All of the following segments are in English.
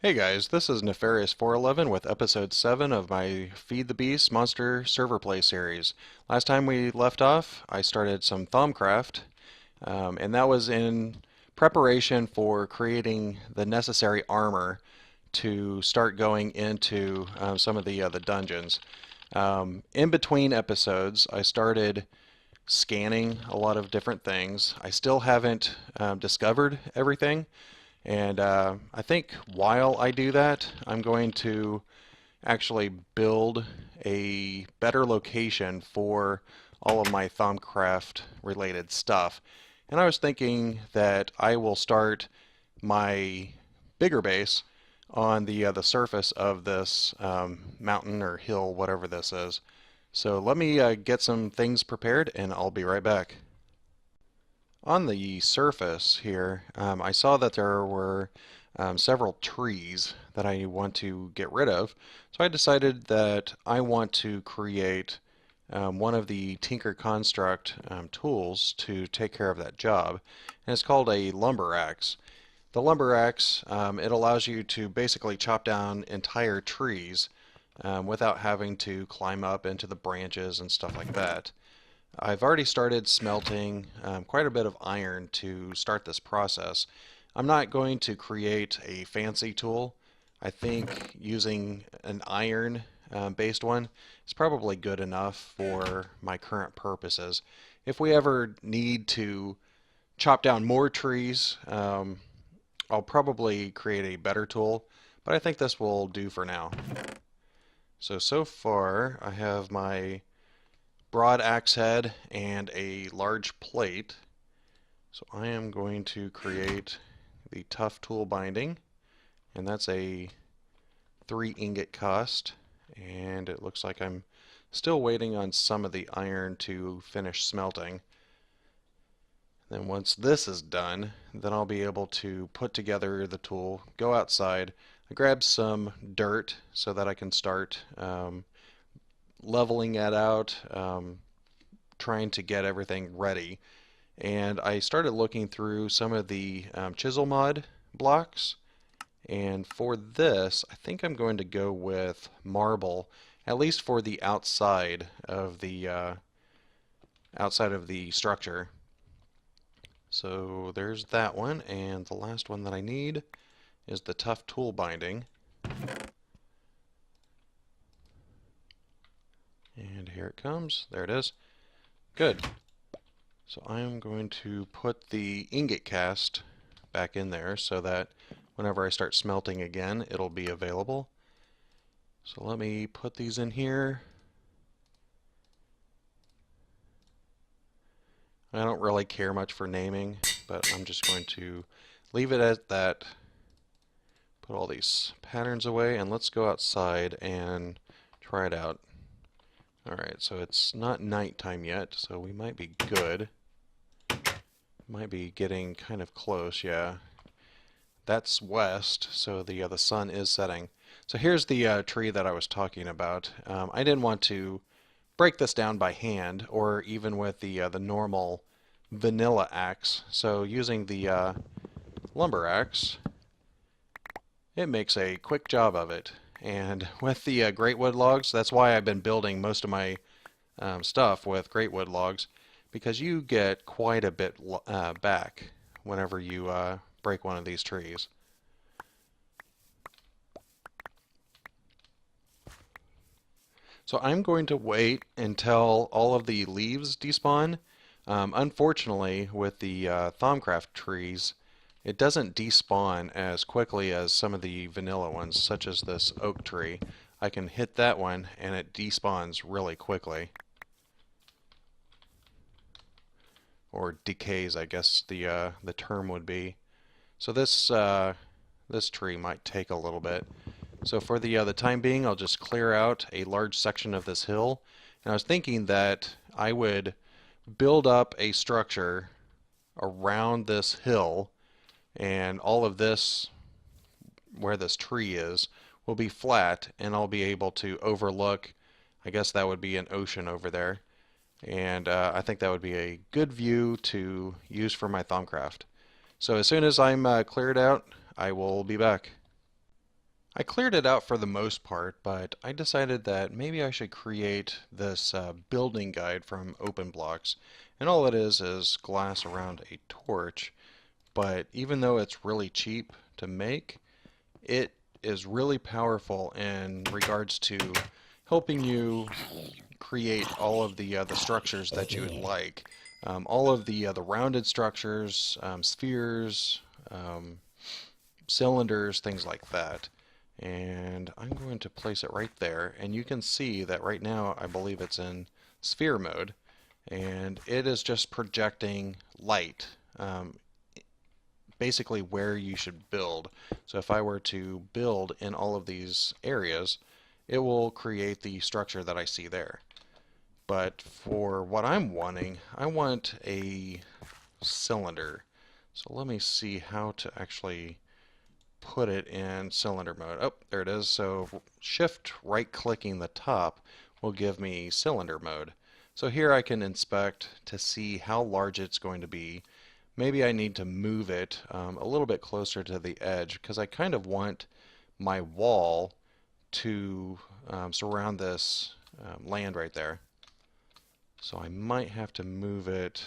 Hey guys, this is Nefarious411 with episode 7 of my Feed the Beast Monster Server Play series. Last time we left off, I started some Thaumcraft, and that was in preparation for creating the necessary armor to start going into some of the dungeons. In between episodes, I started scanning a lot of different things. I still haven't discovered everything. And I think while I do that, I'm going to actually build a better location for all of my Thaumcraft related stuff. And I was thinking that I will start my bigger base on the surface of this mountain or hill, whatever this is. So let me get some things prepared and I'll be right back. On the surface here, I saw that there were several trees that I want to get rid of. So I decided that I want to create one of the Tinker Construct tools to take care of that job. And it's called a lumber axe. The lumber axe, it allows you to basically chop down entire trees without having to climb up into the branches and stuff like that. I've already started smelting quite a bit of iron to start this process. I'm not going to create a fancy tool. I think using an iron based one is probably good enough for my current purposes. If we ever need to chop down more trees, I'll probably create a better tool, but I think this will do for now. So far I have my broad axe head and a large plate. So I am going to create the tough tool binding, and that's a 3 ingot cost, and it looks like I'm still waiting on some of the iron to finish smelting. Then once this is done, then I'll be able to put together the tool, go outside, grab some dirt so that I can start leveling it out, trying to get everything ready. And I started looking through some of the chisel mod blocks, and for this I think I'm going to go with marble, at least for the outside of the structure. So there's that one, and the last one that I need is the tough tool binding. And here it comes. There it is. Good. So I'm going to put the ingot cast back in there so that whenever I start smelting again, it'll be available. So let me put these in here. I don't really care much for naming, but I'm just going to leave it at that. Put all these patterns away, and let's go outside and try it out. Alright, so it's not nighttime yet, so we might be good. Might be getting kind of close, yeah. That's west, so the sun is setting. So here's the tree that I was talking about. I didn't want to break this down by hand, or even with the normal vanilla axe. So using the lumber axe, it makes a quick job of it. And with the great wood logs, that's why I've been building most of my stuff with great wood logs, because you get quite a bit back whenever you break one of these trees. So I'm going to wait until all of the leaves despawn. Unfortunately, with the Thaumcraft trees, it doesn't despawn as quickly as some of the vanilla ones, such as this oak tree. I can hit that one and it despawns really quickly. Or decays, I guess the term would be. So this tree might take a little bit. So for the time being, I'll just clear out a large section of this hill. And I was thinking that I would build up a structure around this hill, and all of this, where this tree is, will be flat, and I'll be able to overlook, I guess that would be an ocean over there. And I think that would be a good view to use for my Thaumcraft. So as soon as I'm cleared out, I will be back. I cleared it out for the most part, but I decided that maybe I should create this building guide from OpenBlocks. And all it is glass around a torch, but even though it's really cheap to make, it is really powerful in regards to helping you create all of the structures that you would like. All of the rounded structures, spheres, um, cylinders, things like that. And I'm going to place it right there, and you can see that right now I believe it's in sphere mode, and it is just projecting light, basically where you should build. So if I were to build in all of these areas, it will create the structure that I see there. But for what I'm wanting, I want a cylinder. So let me see how to actually put it in cylinder mode. Oh, there it is. So shift right clicking the top will give me cylinder mode. So here I can inspect to see how large it's going to be. Maybe I need to move it a little bit closer to the edge because I kind of want my wall to surround this land right there. So I might have to move it.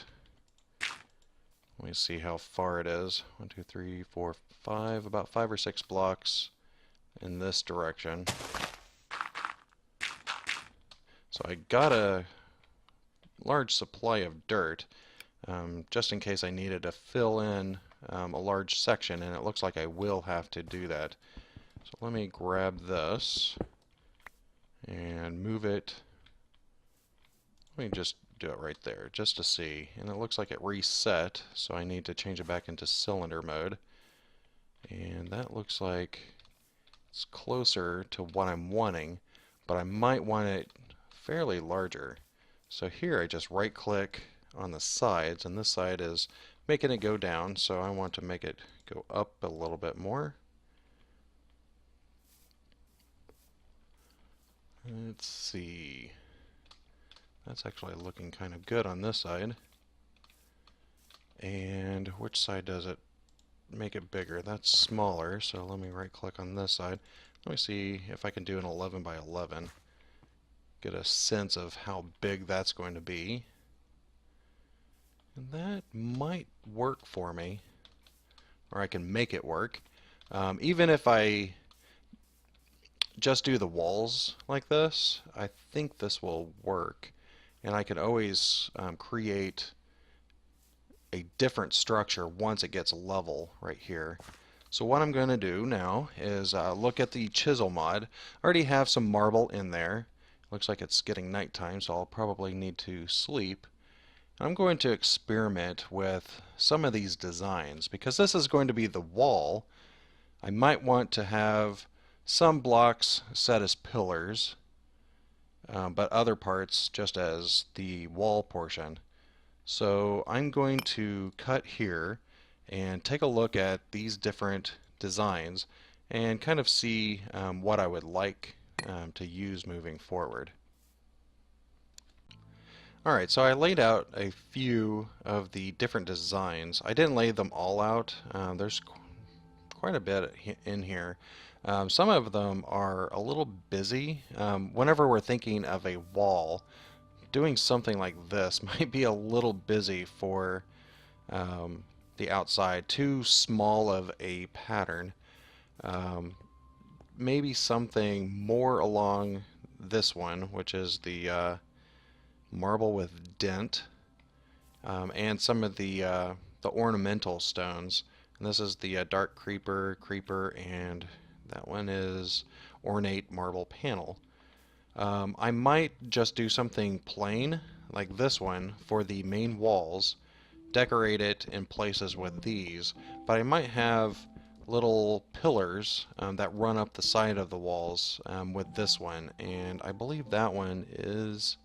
Let me see how far it is. 1, 2, 3, 4, 5, about 5 or 6 blocks in this direction. So I got a large supply of dirt, just in case I needed to fill in a large section, and it looks like I will have to do that. So let me grab this and move it. Let me just do it right there just to see, and it looks like it reset, so I need to change it back into cylinder mode, and that looks like it's closer to what I'm wanting, but I might want it fairly larger. So here I just right click on the sides, and this side is making it go down, so I want to make it go up a little bit more. Let's see. That's actually looking kind of good on this side. And which side does it make it bigger? That's smaller, so let me right click on this side. Let me see if I can do an 11 by 11. Get a sense of how big that's going to be. And that might work for me, or I can make it work. Even if I just do the walls like this, I think this will work. And I can always create a different structure once it gets level right here. So what I'm going to do now is look at the chisel mod. I already have some marble in there. Looks like it's getting nighttime, so I'll probably need to sleep. I'm going to experiment with some of these designs because this is going to be the wall. I might want to have some blocks set as pillars, but other parts just as the wall portion. So I'm going to cut here and take a look at these different designs and kind of see what I would like to use moving forward. Alright, so I laid out a few of the different designs. I didn't lay them all out. There's quite a bit in here. Some of them are a little busy. Whenever we're thinking of a wall, doing something like this might be a little busy for the outside. Too small of a pattern. Maybe something more along this one, which is the marble with dent, and some of the ornamental stones. And this is the dark creeper, and that one is ornate marble panel. I might just do something plain like this one for the main walls, decorate it in places with these, but I might have little pillars that run up the side of the walls with this one, and I believe that one is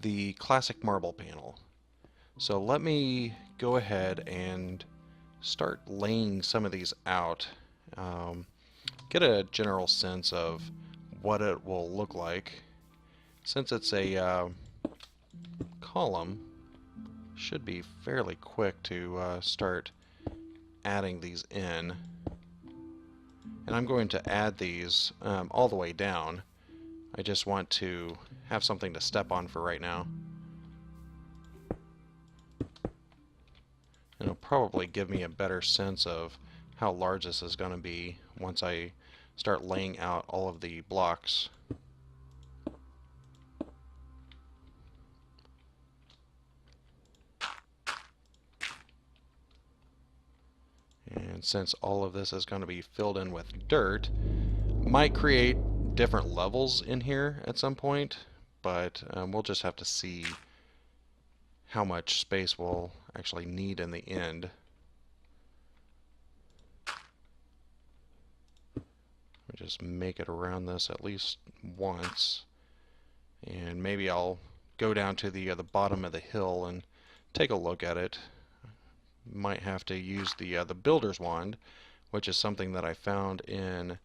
the classic marble panel. So let me go ahead and start laying some of these out, get a general sense of what it will look like. Since it's a column, should be fairly quick to start adding these in. And I'm going to add these all the way down. I just want to have something to step on for right now. And it'll probably give me a better sense of how large this is going to be once I start laying out all of the blocks. And since all of this is going to be filled in with dirt, might create different levels in here at some point, but we'll just have to see how much space we'll actually need in the end. We just make it around this at least once, and maybe I'll go down to the bottom of the hill and take a look at it. Might have to use the builder's wand, which is something that I found in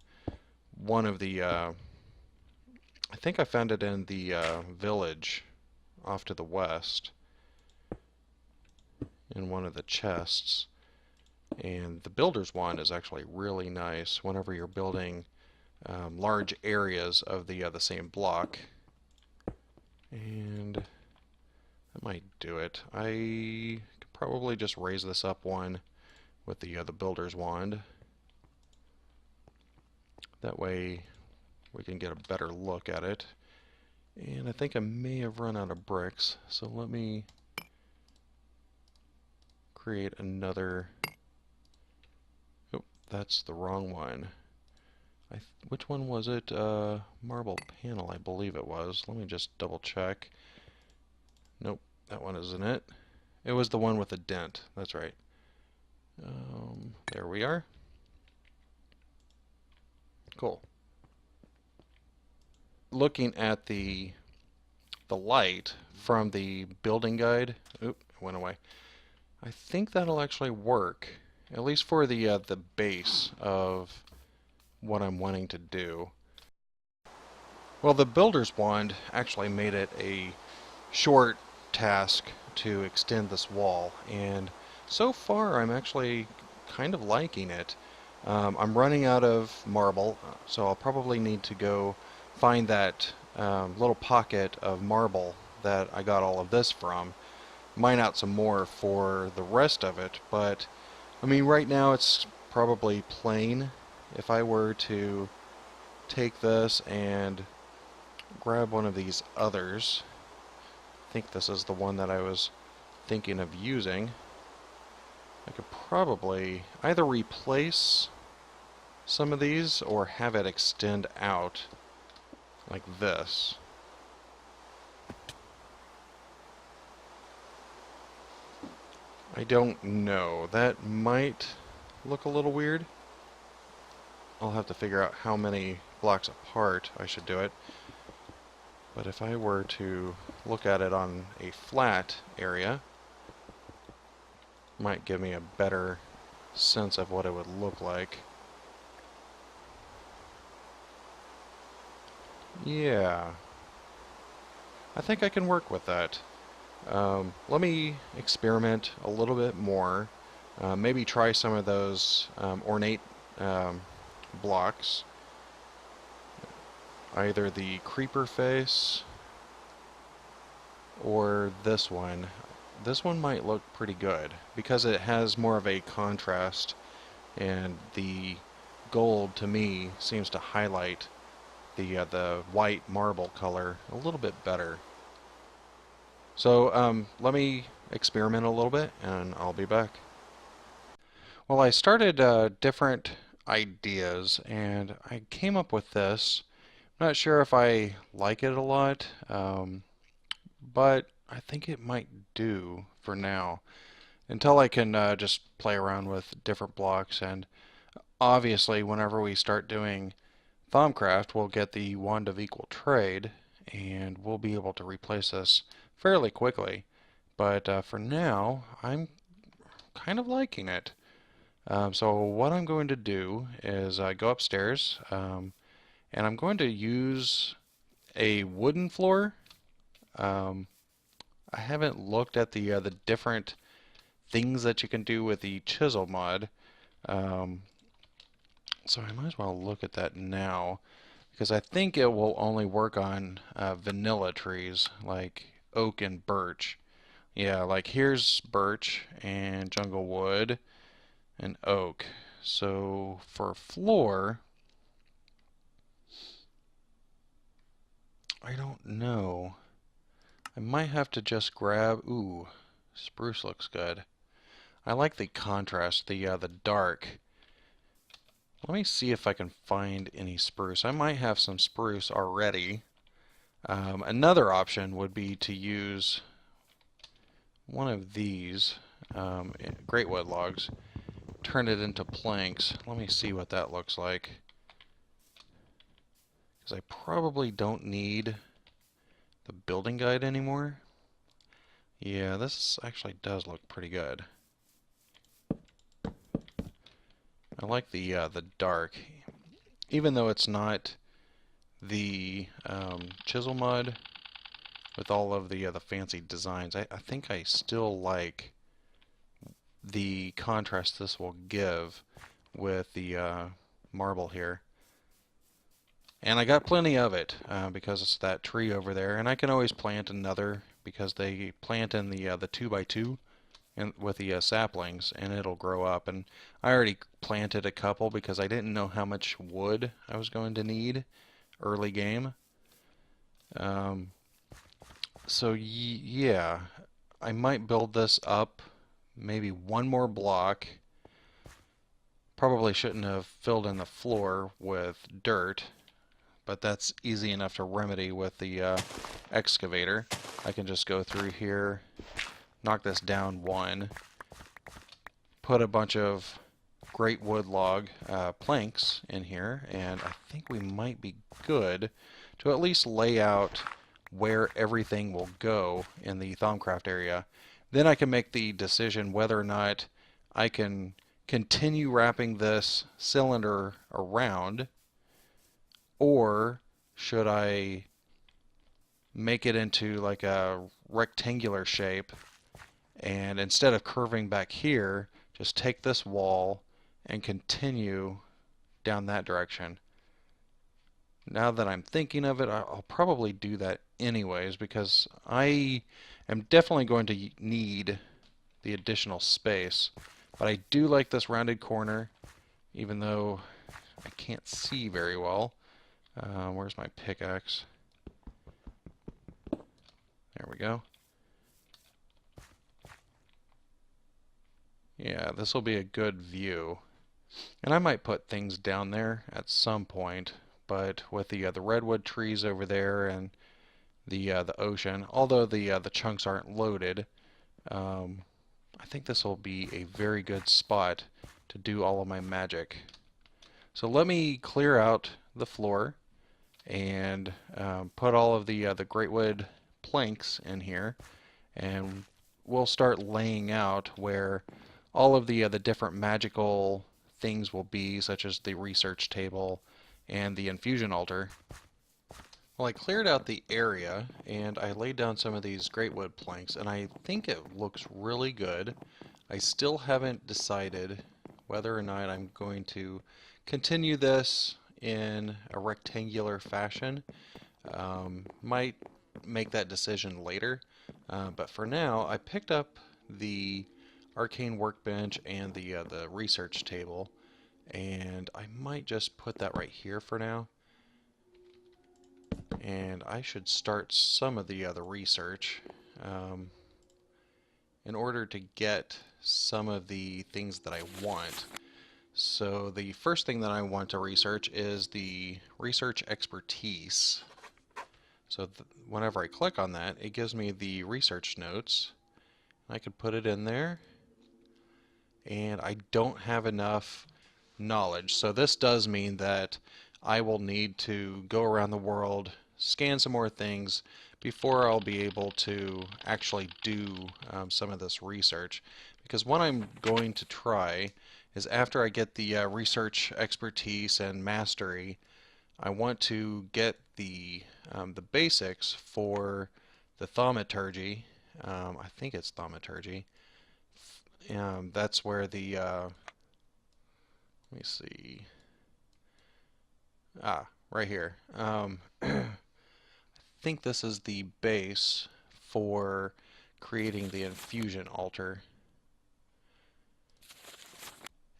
one of the I think I found it in the village off to the west in one of the chests. And the builder's wand is actually really nice whenever you're building large areas of the same block. And that might do it. I could probably just raise this up one with the builder's wand. That way we can get a better look at it. And I think I may have run out of bricks, so let me create another. Oh, that's the wrong one. Which one was it? Marble panel, I believe it was. Let me just double check. Nope, that one isn't it. It was the one with the dent. That's right. There we are. Cool. Looking at the light from the building guide. Oop, it went away. I think that'll actually work, at least for the base of what I'm wanting to do. Well, the builder's wand actually made it a short task to extend this wall, and so far I'm actually kind of liking it. I'm running out of marble, so I'll probably need to go find that little pocket of marble that I got all of this from, mine out some more for the rest of it, but I mean right now it's probably plain. If I were to take this and grab one of these others, I think this is the one that I was thinking of using, I could probably either replace some of these or have it extend out like this. I don't know. That might look a little weird. I'll have to figure out how many blocks apart I should do it. But if I were to look at it on a flat area, it might give me a better sense of what it would look like. Yeah, I think I can work with that. Let me experiment a little bit more. Maybe try some of those ornate blocks. Either the creeper face or this one. This one might look pretty good because it has more of a contrast, and the gold to me seems to highlight the white marble color a little bit better. So let me experiment a little bit and I'll be back. Well, I started different ideas and I came up with this. I'm not sure if I like it a lot, but I think it might do for now until I can just play around with different blocks. And obviously whenever we start doing Thaumcraft, we'll get the Wand of Equal Trade and we'll be able to replace this fairly quickly. But for now, I'm kind of liking it. So what I'm going to do is go upstairs and I'm going to use a wooden floor. I haven't looked at the different things that you can do with the chisel mod. So I might as well look at that now, because I think it will only work on vanilla trees like oak and birch. Yeah, like here's birch and jungle wood and oak. So for floor, I don't know. I might have to just grab, ooh, spruce looks good. I like the contrast, the dark. Let me see if I can find any spruce. I might have some spruce already. Another option would be to use one of these great wood logs, turn it into planks. Let me see what that looks like. Because I probably don't need the building guide anymore. Yeah, this actually does look pretty good. I like the dark, even though it's not the chisel mud with all of the fancy designs. I think I still like the contrast this will give with the marble here. And I got plenty of it because it's that tree over there, and I can always plant another because they plant in the 2x2 and with the saplings, and it'll grow up. And I already planted a couple because I didn't know how much wood I was going to need early game. Um, so yeah, I might build this up maybe one more block. Probably shouldn't have filled in the floor with dirt, but that's easy enough to remedy with the excavator. I can just go through here, knock this down one, put a bunch of great wood log planks in here, and I think we might be good to at least lay out where everything will go in the Thaumcraft area. Then I can make the decision whether or not I can continue wrapping this cylinder around, or should I make it into like a rectangular shape, and instead of curving back here, just take this wall and continue down that direction. Now that I'm thinking of it, I'll probably do that anyways because I am definitely going to need the additional space. But I do like this rounded corner, even though I can't see very well. Where's my pickaxe? There we go. Yeah, this will be a good view. And I might put things down there at some point, but with the redwood trees over there and the ocean, although the chunks aren't loaded, I think this will be a very good spot to do all of my magic. So let me clear out the floor and put all of the great wood planks in here, and we'll start laying out where all of the different magical things will be, such as the research table and the infusion altar. Well, I cleared out the area and I laid down some of these great wood planks, and I think it looks really good. I still haven't decided whether or not I'm going to continue this in a rectangular fashion. Might make that decision later, but for now I picked up the arcane workbench and the research table, and I might just put that right here for now. And I should start some of the other research in order to get some of the things that I want. So the first thing that I want to research is the research expertise. So whenever I click on that, it gives me the research notes. I could put it in there, and I don't have enough knowledge. So this does mean that I will need to go around the world, scan some more things before I'll be able to actually do some of this research. Because what I'm going to try is, after I get the research expertise and mastery, I want to get the basics for the thaumaturgy. I think it's thaumaturgy. That's where the let me see. Right here. I think this is the base for creating the infusion altar.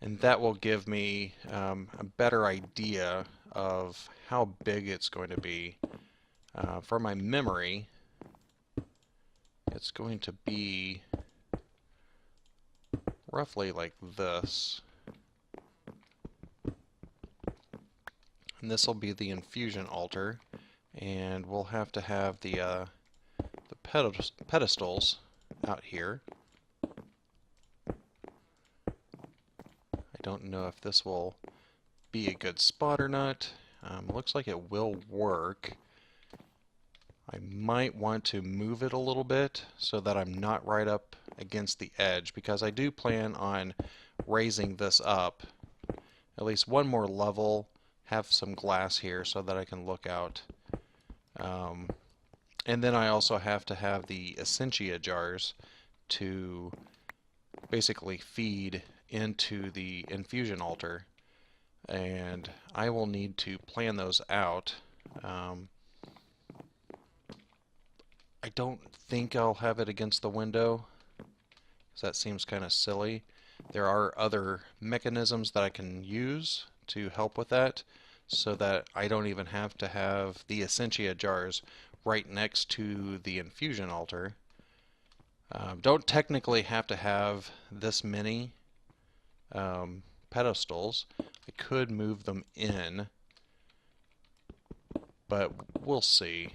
And that will give me a better idea of how big it's going to be. For my memory, it's going to be roughly like this. And this will be the infusion altar, and we'll have to have the pedestals out here. I don't know if this will be a good spot or not. Looks like it will work. I might want to move it a little bit so that I'm not right up against the edge, because I do plan on raising this up at least one more level, have some glass here so that I can look out. And then I also have to have the essentia jars to basically feed into the infusion altar, and I will need to plan those out. I don't think I'll have it against the window, because that seems kind of silly. There are other mechanisms that I can use to help with that, so that I don't even have to have the essentia jars right next to the infusion altar. Don't technically have to have this many pedestals. I could move them in, but we'll see.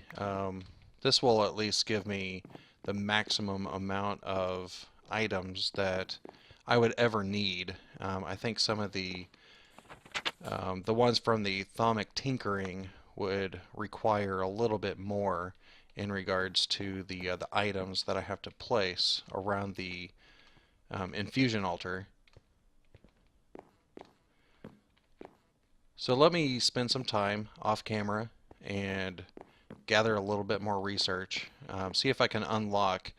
This will at least give me the maximum amount of items that I would ever need. I think some of the ones from the Thaumic tinkering would require a little bit more in regards to the items that I have to place around the infusion altar. So let me spend some time off camera and gather a little bit more research, see if I can unlock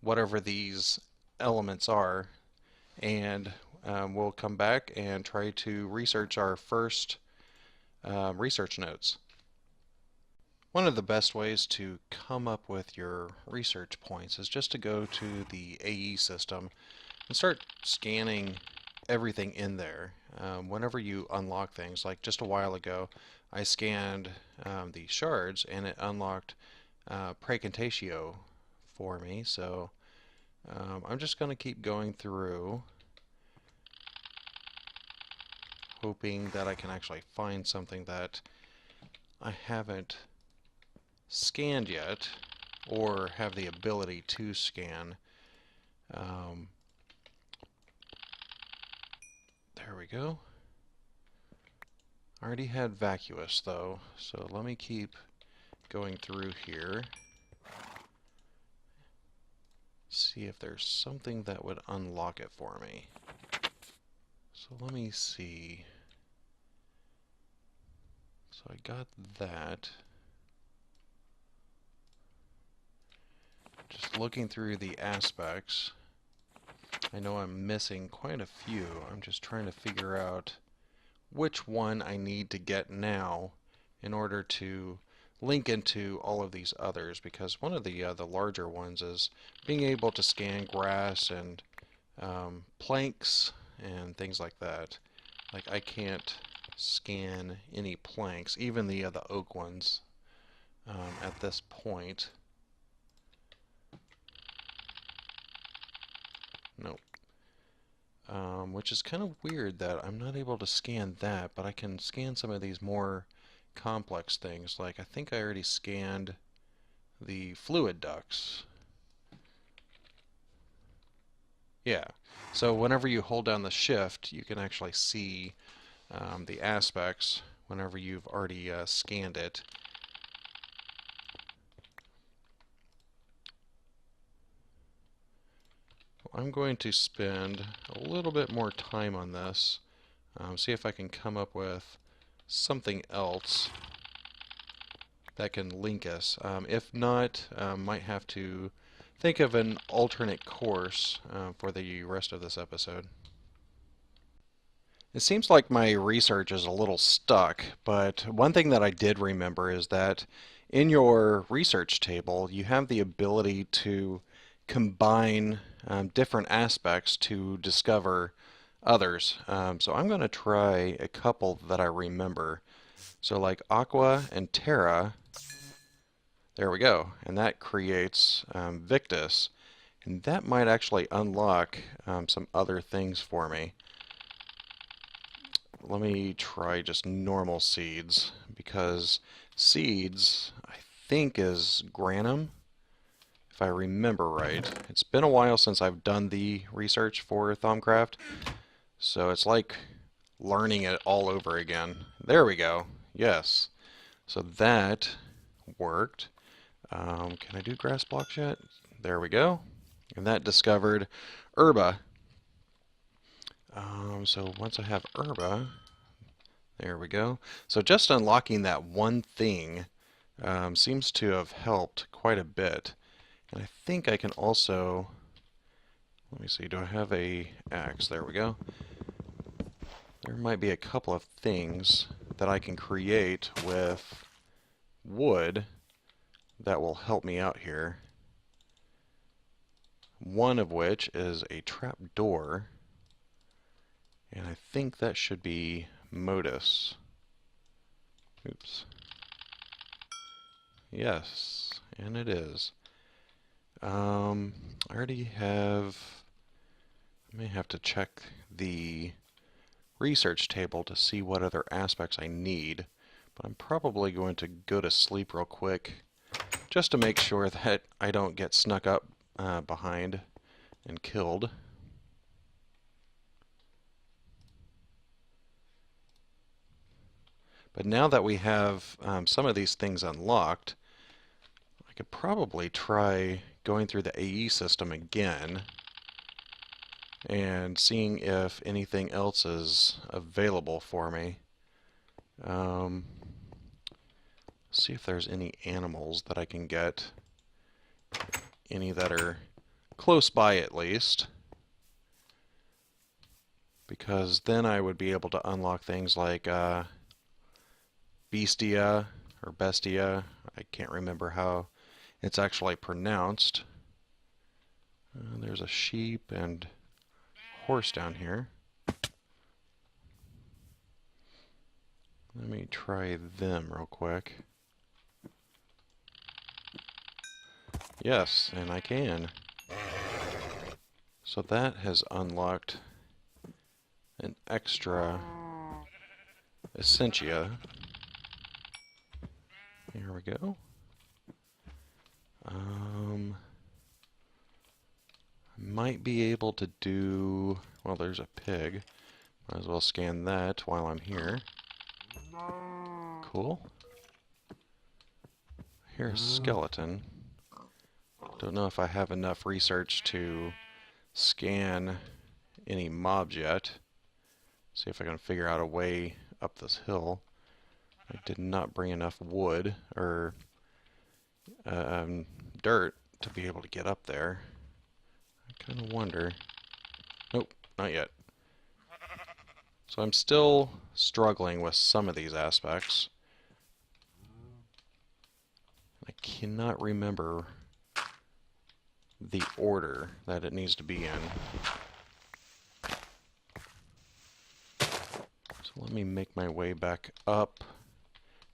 whatever these elements are, and we'll come back and try to research our first research notes. One of the best ways to come up with your research points is just to go to the AE system and start scanning everything in there. Whenever you unlock things, like just a while ago, I scanned the shards and it unlocked Precantatio for me. So I'm just going to keep going through, hoping that I can actually find something that I haven't scanned yet, or have the ability to scan. There we go. I already had vacuous though, so let me keep going through here. See if there's something that would unlock it for me. So let me see. So I got that. Just looking through the aspects, I know I'm missing quite a few. I'm just trying to figure out which one I need to get now in order to link into all of these others, because one of the larger ones is being able to scan grass and planks and things like that. Like, I can't scan any planks, even the oak ones, at this point. Nope. Which is kind of weird that I'm not able to scan that, but I can scan some of these more complex things. Like, I think I already scanned the fluid ducts. Yeah, so whenever you hold down the shift, you can actually see the aspects whenever you've already scanned it. I'm going to spend a little bit more time on this, see if I can come up with something else that can link us. If not, might have to think of an alternate course for the rest of this episode. It seems like my research is a little stuck, but one thing that I did remember is that in your research table, you have the ability to combine different aspects to discover others. So I'm going to try a couple that I remember. So like Aqua and Terra, there we go, and that creates Victus, and that might actually unlock some other things for me. Let me try just normal seeds, because seeds, I think, is Granum, if I remember right. It's been a while since I've done the research for Thaumcraft, so it's like learning it all over again. There we go. Yes. So that worked. Can I do grass blocks yet? There we go. And that discovered Herba. So once I have Herba, there we go. So just unlocking that one thing seems to have helped quite a bit. And I think I can also, let me see, do I have a axe? There we go. There might be a couple of things that I can create with wood that will help me out here. One of which is a trap door, and I think that should be Modus. Oops. Yes, and it is. I already have, I may have to check the research table to see what other aspects I need, but I'm probably going to go to sleep real quick just to make sure that I don't get snuck up behind and killed. But now that we have some of these things unlocked, I could probably try going through the AE system again and seeing if anything else is available for me. See if there's any animals that I can get, any that are close by at least, because then I would be able to unlock things like Bestia or Bestia. I can't remember how it's actually pronounced. There's a sheep and horse down here. Let me try them real quick. Yes, and I can. So that has unlocked an extra Essentia. Here we go. Might be able to do, well, there's a pig. Might as well scan that while I'm here. Cool. Here's a skeleton. Don't know if I have enough research to scan any mobs yet. See if I can figure out a way up this hill. I did not bring enough wood or dirt to be able to get up there. I kind of wonder. Nope, not yet. So I'm still struggling with some of these aspects. I cannot remember the order that it needs to be in. So let me make my way back up,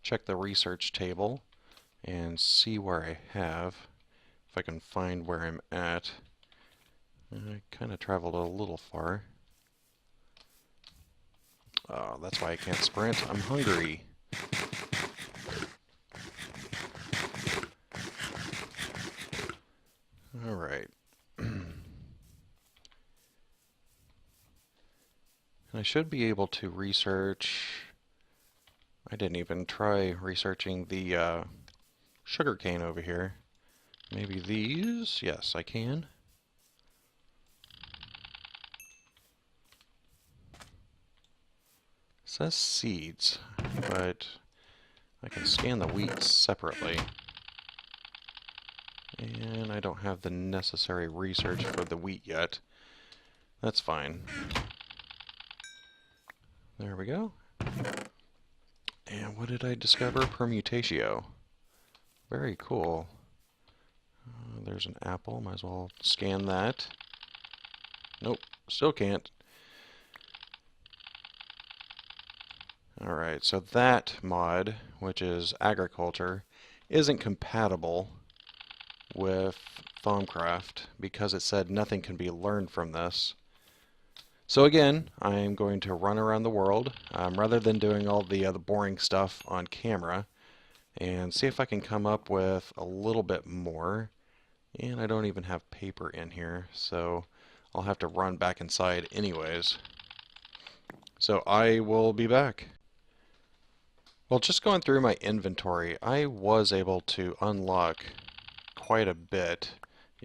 check the research table, and see where I have, if I can find where I'm at. I kind of traveled a little far. Oh, that's why I can't sprint. I'm hungry. Alright. I should be able to research... I didn't even try researching the sugarcane over here. Maybe these? Yes, I can. It says seeds, but I can scan the wheat separately. And I don't have the necessary research for the wheat yet. That's fine. There we go. And what did I discover? Permutatio. Very cool. There's an apple. Might as well scan that. Nope, still can't. Alright, so that mod, which is agriculture, isn't compatible with Thaumcraft because it said nothing can be learned from this. So again, I'm going to run around the world rather than doing all the boring stuff on camera and see if I can come up with a little bit more. And I don't even have paper in here, so I'll have to run back inside anyways. So I will be back. Well, just going through my inventory, I was able to unlock quite a bit.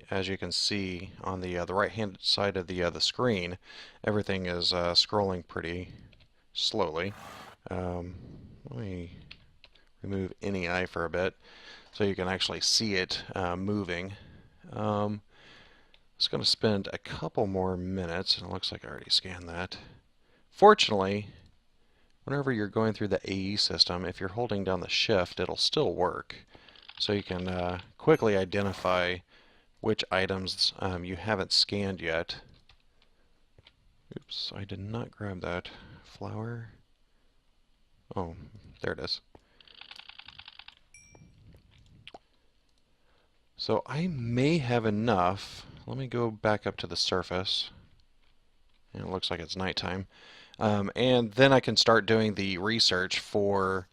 As you can see on the right-hand side of the screen, everything is scrolling pretty slowly. Let me remove any eye for a bit so you can actually see it moving. It's going to spend a couple more minutes, and it looks like I already scanned that. Fortunately, whenever you're going through the AE system, if you're holding down the shift, it'll still work. So you can quickly identify which items you haven't scanned yet. Oops, I did not grab that flower. Oh, there it is. So I may have enough. Let me go back up to the surface. And it looks like it's nighttime. And then I can start doing the research for,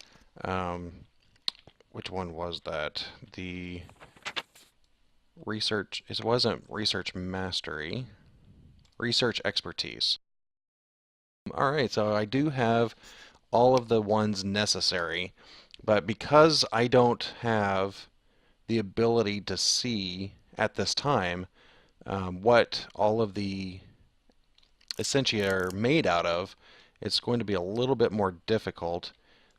which one was that? The research, it wasn't research mastery, research expertise. Alright, so I do have all of the ones necessary, but because I don't have the ability to see at this time what all of the essentia are made out of, it's going to be a little bit more difficult.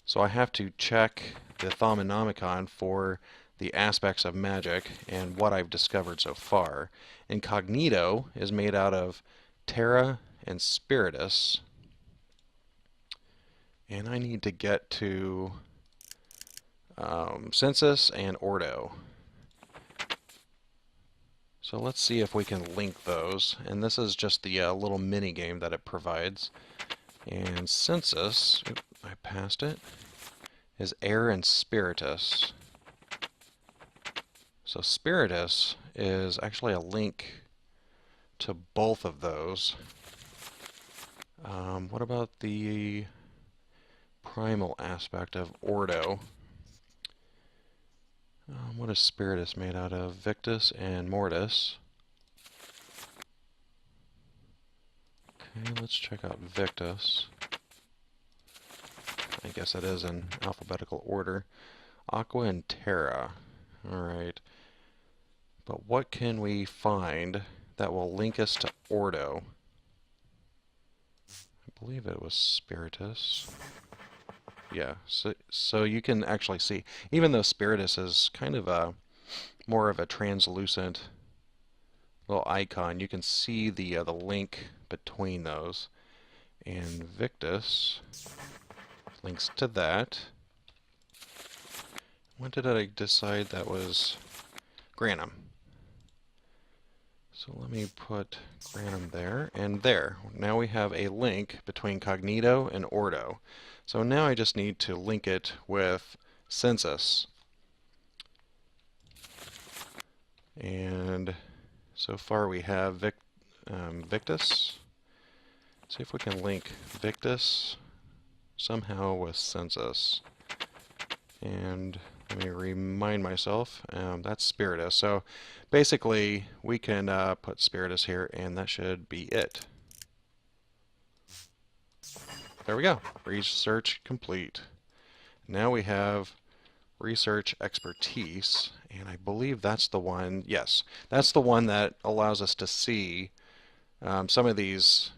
So I have to check the Thaumonomicon for the aspects of magic and what I've discovered so far. Incognito is made out of Terra and Spiritus. And I need to get to Census and Ordo. So let's see if we can link those. And this is just the little mini game that it provides. And Census, oops, I passed it, is Air and Spiritus. So Spiritus is actually a link to both of those. What about the primal aspect of Ordo? What is Spiritus made out of? Victus and Mortis. Okay, let's check out Victus. I guess it is in alphabetical order. Aqua and Terra. Alright. But what can we find that will link us to Ordo? I believe it was Spiritus. Yeah, so you can actually see, even though Spiritus is kind of a more of a translucent little icon, you can see the link between those. And Victus links to that. When did I decide that was Granum? So let me put Granum there, and there. Now we have a link between Cognito and Ordo. So now I just need to link it with Census. And so far we have Victus. See if we can link Victus somehow with Census. And let me remind myself, that's Spiritus. So basically we can put Spiritus here and that should be it. There we go. Research complete. Now we have research expertise, and I believe that's the one, yes, that's the one that allows us to see some of these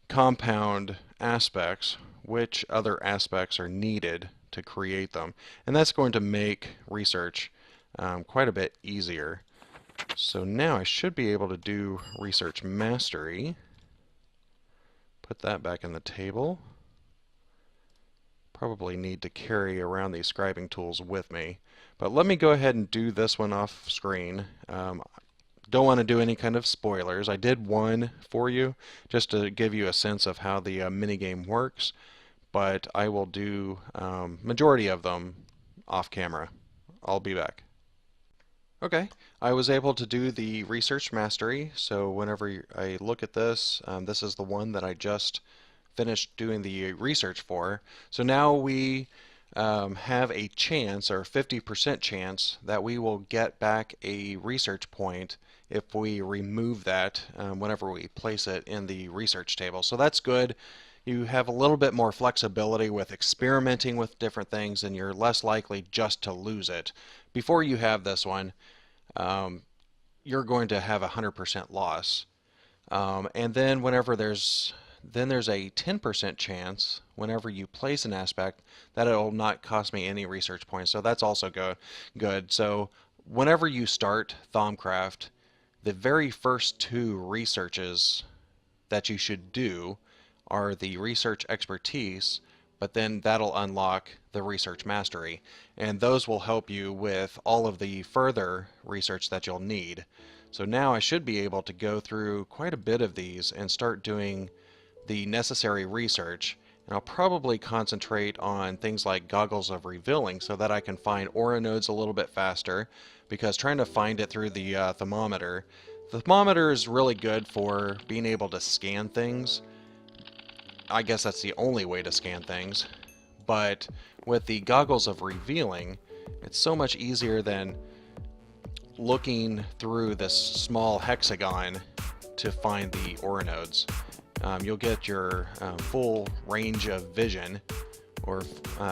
compound aspects, which other aspects are needed to create them. And that's going to make research quite a bit easier. So now I should be able to do research mastery. Put that back in the table. probably need to carry around these scribing tools with me. But let me go ahead and do this one off screen. Don't want to do any kind of spoilers. I did one for you just to give you a sense of how the minigame works, but I will do majority of them off camera. I'll be back. Okay, I was able to do the research mastery, so whenever I look at this, this is the one that I just finished doing the research for. So now we have a chance, or 50% chance, that we will get back a research point if we remove that whenever we place it in the research table. So that's good. You have a little bit more flexibility with experimenting with different things, and you're less likely just to lose it. Before you have this one, you're going to have a 100% loss. And then whenever there's a 10% chance whenever you place an aspect that it'll not cost me any research points. So that's also good. So whenever you start Thaumcraft, the very first two researches that you should do are the research expertise, but then that'll unlock the research mastery, and those will help you with all of the further research that you'll need. So now I should be able to go through quite a bit of these and start doing the necessary research, and I'll probably concentrate on things like goggles of revealing so that I can find aura nodes a little bit faster, because trying to find it through the thermometer is really good for being able to scan things. I guess that's the only way to scan things, but with the goggles of revealing, it's so much easier than looking through this small hexagon to find the aura nodes. You'll get your full range of vision, or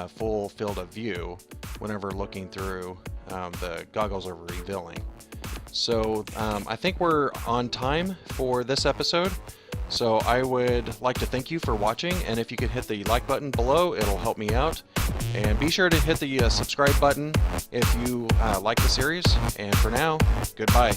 full field of view, whenever looking through the goggles of revealing. So I think we're on time for this episode. So I would like to thank you for watching, and if you could hit the like button below, it'll help me out. And be sure to hit the subscribe button if you like the series. And for now, goodbye.